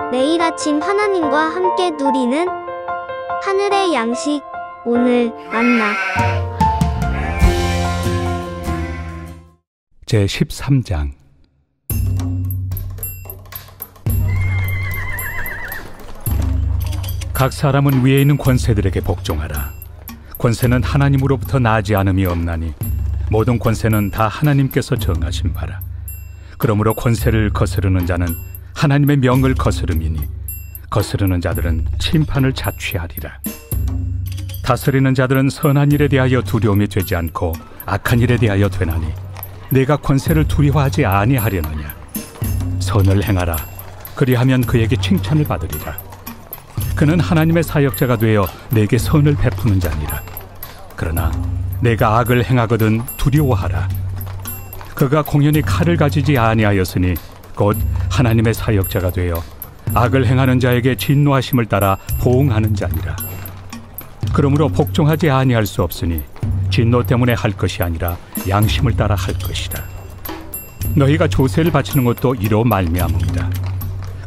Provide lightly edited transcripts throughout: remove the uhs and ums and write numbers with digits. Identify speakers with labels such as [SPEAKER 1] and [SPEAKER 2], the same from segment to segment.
[SPEAKER 1] 매일 아침 하나님과 함께 누리는 하늘의 양식, 오늘 만나.
[SPEAKER 2] 제13장. 각 사람은 위에 있는 권세들에게 복종하라. 권세는 하나님으로부터 나지 않음이 없나니 모든 권세는 다 하나님께서 정하신 바라. 그러므로 권세를 거스르는 자는 하나님의 명을 거스름이니 거스르는 자들은 심판을 자취하리라. 다스리는 자들은 선한 일에 대하여 두려움이 되지 않고 악한 일에 대하여 되나니 내가 권세를 두려워하지 아니하려느냐. 선을 행하라. 그리하면 그에게 칭찬을 받으리라. 그는 하나님의 사역자가 되어 내게 선을 베푸는 자니라. 그러나 내가 악을 행하거든 두려워하라. 그가 공연히 칼을 가지지 아니하였으니 곧 하나님의 사역자가 되어 악을 행하는 자에게 진노하심을 따라 보응하는 자니라. 그러므로 복종하지 아니할 수 없으니 진노 때문에 할 것이 아니라 양심을 따라 할 것이라. 너희가 조세를 바치는 것도 이로 말미암음이라.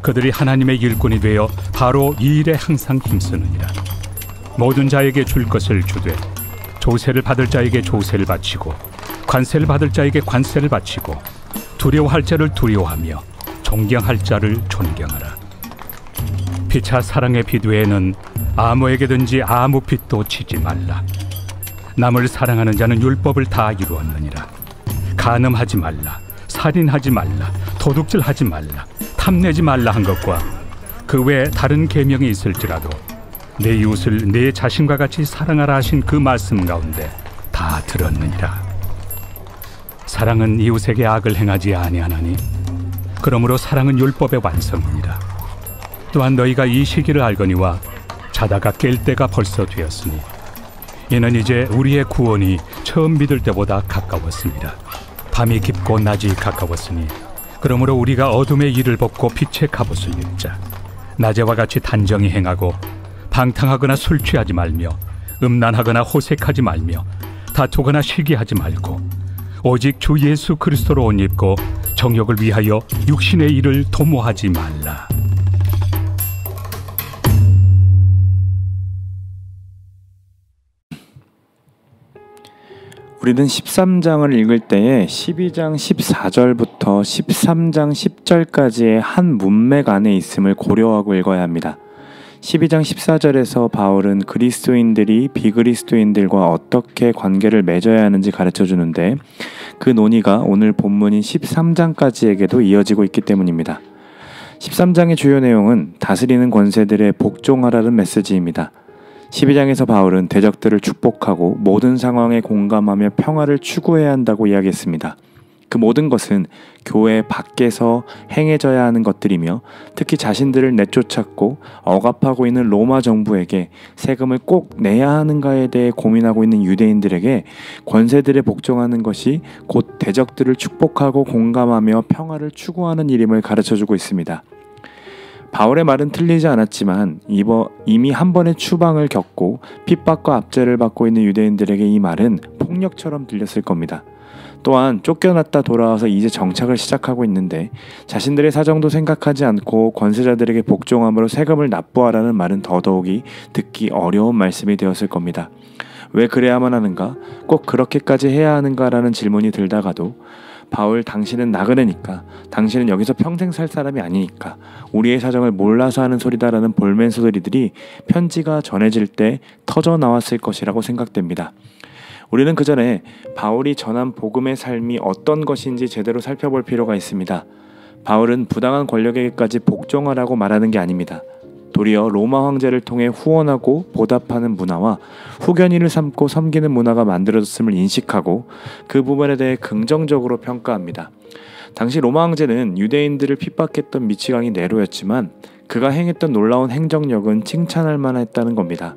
[SPEAKER 2] 그들이 하나님의 일꾼이 되어 바로 이 일에 항상 힘쓰느니라. 모든 자에게 줄 것을 주되 조세를 받을 자에게 조세를 바치고 관세를 받을 자에게 관세를 바치고 두려워할 자를 두려워하며 존경할 자를 존경하라. 피차 사랑의 빚 외에는 아무에게든지 아무 빚도 지지 말라. 남을 사랑하는 자는 율법을 다 이루었느니라. 간음하지 말라, 살인하지 말라, 도둑질하지 말라, 탐내지 말라 한 것과 그 외에 다른 계명이 있을지라도 내 이웃을 내 자신과 같이 사랑하라 하신 그 말씀 가운데 다 들었느니라. 사랑은 이웃에게 악을 행하지 아니하나니 그러므로 사랑은 율법의 완성이니라. 또한 너희가 이 시기를 알거니와 자다가 깰 때가 벌써 되었으니 이는 이제 우리의 구원이 처음 믿을 때보다 가까웠습니다. 밤이 깊고 낮이 가까웠으니 그러므로 우리가 어둠의 일을 벗고 빛의 갑옷을 입자. 낮에와 같이 단정히 행하고 방탕하거나 술 취하지 말며 음란하거나 호색하지 말며 다투거나 시기하지 말고 오직 주 예수 그리스도로 옷 입고 정욕을 위하여 육신의 일을 도모하지 말라.
[SPEAKER 3] 우리는 13장을 읽을 때에 12장 14절부터 13장 10절까지의 한 문맥 안에 있음을 고려하고 읽어야 합니다. 12장 14절에서 바울은 그리스도인들이 비그리스도인들과 어떻게 관계를 맺어야 하는지 가르쳐 주는데 그 논의가 오늘 본문인 13장까지에게도 이어지고 있기 때문입니다. 13장의 주요 내용은 다스리는 권세들에 복종하라는 메시지입니다. 12장에서 바울은 대적들을 축복하고 모든 상황에 공감하며 평화를 추구해야 한다고 이야기했습니다. 그 모든 것은 교회 밖에서 행해져야 하는 것들이며 특히 자신들을 내쫓았고 억압하고 있는 로마 정부에게 세금을 꼭 내야 하는가에 대해 고민하고 있는 유대인들에게 권세들에 복종하는 것이 곧 대적들을 축복하고 공감하며 평화를 추구하는 일임을 가르쳐주고 있습니다. 바울의 말은 틀리지 않았지만 이미 한 번의 추방을 겪고 핍박과 압제를 받고 있는 유대인들에게 이 말은 폭력처럼 들렸을 겁니다. 또한 쫓겨났다 돌아와서 이제 정착을 시작하고 있는데 자신들의 사정도 생각하지 않고 권세자들에게 복종함으로 세금을 납부하라는 말은 더더욱이 듣기 어려운 말씀이 되었을 겁니다. 왜 그래야만 하는가? 꼭 그렇게까지 해야 하는가라는 질문이 들다가도 바울, 당신은 나그네니까, 당신은 여기서 평생 살 사람이 아니니까, 우리의 사정을 몰라서 하는 소리다라는 볼멘 소리들이 편지가 전해질 때 터져 나왔을 것이라고 생각됩니다. 우리는 그 전에 바울이 전한 복음의 삶이 어떤 것인지 제대로 살펴볼 필요가 있습니다. 바울은 부당한 권력에게까지 복종하라고 말하는 게 아닙니다. 도리어 로마 황제를 통해 후원하고 보답하는 문화와 후견인을 삼고 섬기는 문화가 만들어졌음을 인식하고 그 부분에 대해 긍정적으로 평가합니다. 당시 로마 황제는 유대인들을 핍박했던 미치광이 네로였지만 그가 행했던 놀라운 행정력은 칭찬할 만했다는 겁니다.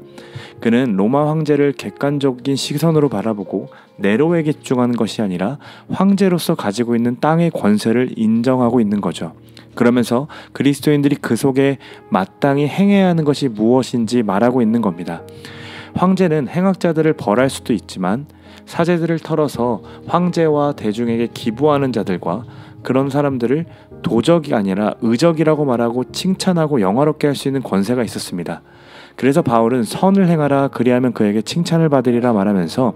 [SPEAKER 3] 그는 로마 황제를 객관적인 시선으로 바라보고 네로에게 집중하는 것이 아니라 황제로서 가지고 있는 땅의 권세를 인정하고 있는 거죠. 그러면서 그리스도인들이 그 속에 마땅히 행해야 하는 것이 무엇인지 말하고 있는 겁니다. 황제는 행악자들을 벌할 수도 있지만 사제들을 털어서 황제와 대중에게 기부하는 자들과 그런 사람들을 도적이 아니라 의적이라고 말하고 칭찬하고 영화롭게 할 수 있는 권세가 있었습니다. 그래서 바울은 선을 행하라 그리하면 그에게 칭찬을 받으리라 말하면서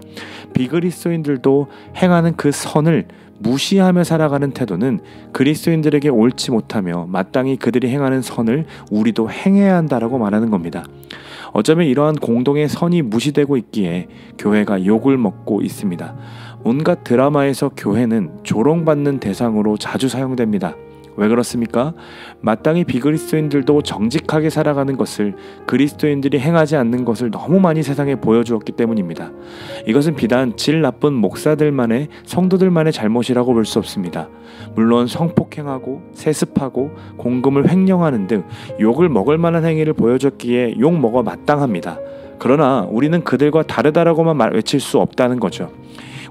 [SPEAKER 3] 비그리스도인들도 행하는 그 선을 무시하며 살아가는 태도는 그리스도인들에게 옳지 못하며 마땅히 그들이 행하는 선을 우리도 행해야 한다라고 말하는 겁니다. 어쩌면 이러한 공동의 선이 무시되고 있기에 교회가 욕을 먹고 있습니다. 온갖 드라마에서 교회는 조롱받는 대상으로 자주 사용됩니다. 왜 그렇습니까? 마땅히 비그리스도인들도 정직하게 살아가는 것을 그리스도인들이 행하지 않는 것을 너무 많이 세상에 보여주었기 때문입니다. 이것은 비단 질 나쁜 목사들만의, 성도들만의 잘못이라고 볼 수 없습니다. 물론 성폭행하고 세습하고 공금을 횡령하는 등 욕을 먹을 만한 행위를 보여줬기에 욕 먹어 마땅합니다. 그러나 우리는 그들과 다르다라고만 외칠 수 없다는 거죠.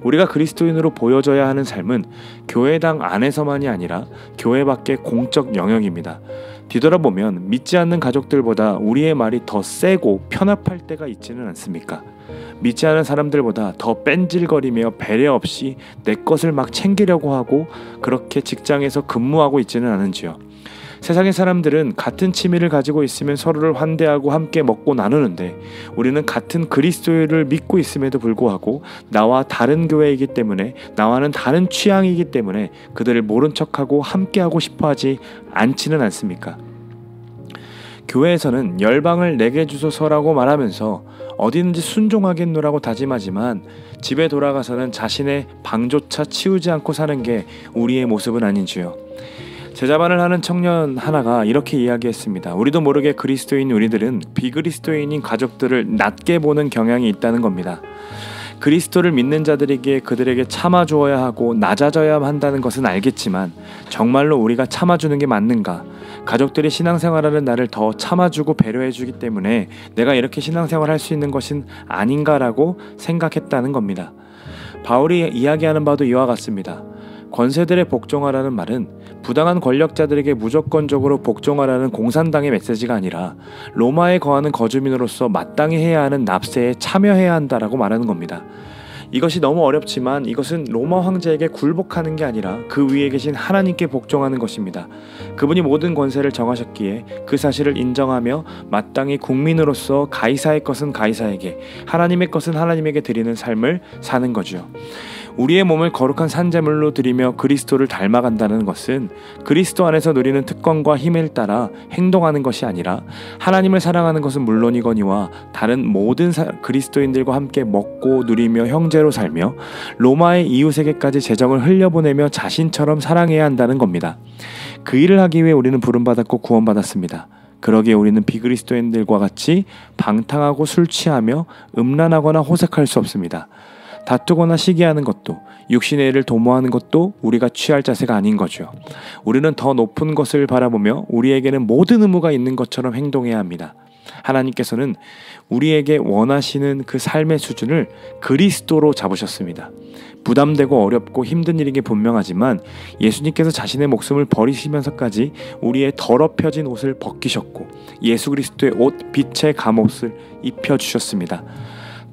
[SPEAKER 3] 우리가 그리스도인으로 보여져야 하는 삶은 교회당 안에서만이 아니라 교회 밖의 공적 영역입니다. 뒤돌아보면 믿지 않는 가족들보다 우리의 말이 더 세고 편협할 때가 있지는 않습니까? 믿지 않은 사람들보다 더 뺀질거리며 배려 없이 내 것을 막 챙기려고 하고 그렇게 직장에서 근무하고 있지는 않은지요. 세상의 사람들은 같은 취미를 가지고 있으면 서로를 환대하고 함께 먹고 나누는데 우리는 같은 그리스도를 믿고 있음에도 불구하고 나와 다른 교회이기 때문에 나와는 다른 취향이기 때문에 그들을 모른 척하고 함께하고 싶어하지 않지는 않습니까? 교회에서는 열방을 내게 주소서라고 말하면서 어디든지 순종하겠노라고 다짐하지만 집에 돌아가서는 자신의 방조차 치우지 않고 사는 게 우리의 모습은 아닌지요. 제자반을 하는 청년 하나가 이렇게 이야기했습니다. 우리도 모르게 그리스도인 우리들은 비그리스도인인 가족들을 낮게 보는 경향이 있다는 겁니다. 그리스도를 믿는 자들에게 그들에게 참아주어야 하고 낮아져야 한다는 것은 알겠지만 정말로 우리가 참아주는 게 맞는가? 가족들이 신앙생활하는 나를 더 참아주고 배려해주기 때문에 내가 이렇게 신앙생활할 수 있는 것은 아닌가라고 생각했다는 겁니다. 바울이 이야기하는 바도 이와 같습니다. 권세들의 복종하라는 말은 부당한 권력자들에게 무조건적으로 복종하라는 공산당의 메시지가 아니라 로마에 거하는 거주민으로서 마땅히 해야 하는 납세에 참여해야 한다라고 말하는 겁니다. 이것이 너무 어렵지만 이것은 로마 황제에게 굴복하는 게 아니라 그 위에 계신 하나님께 복종하는 것입니다. 그분이 모든 권세를 정하셨기에 그 사실을 인정하며 마땅히 국민으로서 가이사의 것은 가이사에게, 하나님의 것은 하나님에게 드리는 삶을 사는 거죠. 우리의 몸을 거룩한 산제물로 드리며 그리스도를 닮아간다는 것은 그리스도 안에서 누리는 특권과 힘을 따라 행동하는 것이 아니라 하나님을 사랑하는 것은 물론이거니와 다른 모든 그리스도인들과 함께 먹고 누리며 형제로 살며 로마의 이웃에게까지 재정을 흘려보내며 자신처럼 사랑해야 한다는 겁니다. 그 일을 하기 위해 우리는 부름받았고 구원받았습니다. 그러기에 우리는 비그리스도인들과 같이 방탕하고 술 취하며 음란하거나 호색할 수 없습니다. 다투거나 시기하는 것도 육신의 일을 도모하는 것도 우리가 취할 자세가 아닌 거죠. 우리는 더 높은 것을 바라보며 우리에게는 모든 의무가 있는 것처럼 행동해야 합니다. 하나님께서는 우리에게 원하시는 그 삶의 수준을 그리스도로 잡으셨습니다. 부담되고 어렵고 힘든 일인 게 분명하지만 예수님께서 자신의 목숨을 버리시면서까지 우리의 더럽혀진 옷을 벗기셨고 예수 그리스도의 옷 빛의 갑옷을 입혀주셨습니다.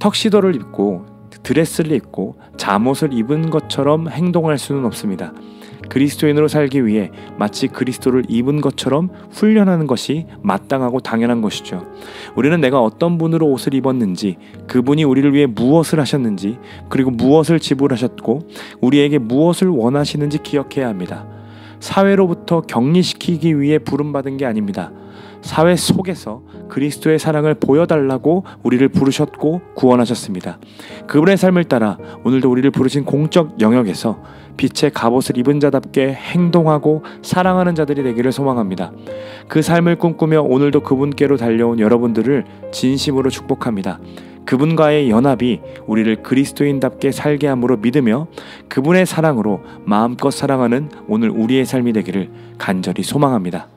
[SPEAKER 3] 턱시도를 입고 드레스를 입고 잠옷을 입은 것처럼 행동할 수는 없습니다. 그리스도인으로 살기 위해 마치 그리스도를 입은 것처럼 훈련하는 것이 마땅하고 당연한 것이죠. 우리는 내가 어떤 분으로 옷을 입었는지, 그분이 우리를 위해 무엇을 하셨는지, 그리고 무엇을 지불하셨고 우리에게 무엇을 원하시는지 기억해야 합니다. 사회로부터 격리시키기 위해 부름받은 게 아닙니다. 사회 속에서 그리스도의 사랑을 보여달라고 우리를 부르셨고 구원하셨습니다. 그분의 삶을 따라 오늘도 우리를 부르신 공적 영역에서 빛의 갑옷을 입은 자답게 행동하고 사랑하는 자들이 되기를 소망합니다. 그 삶을 꿈꾸며 오늘도 그분께로 달려온 여러분들을 진심으로 축복합니다. 그분과의 연합이 우리를 그리스도인답게 살게 함으로 믿으며 그분의 사랑으로 마음껏 사랑하는 오늘 우리의 삶이 되기를 간절히 소망합니다.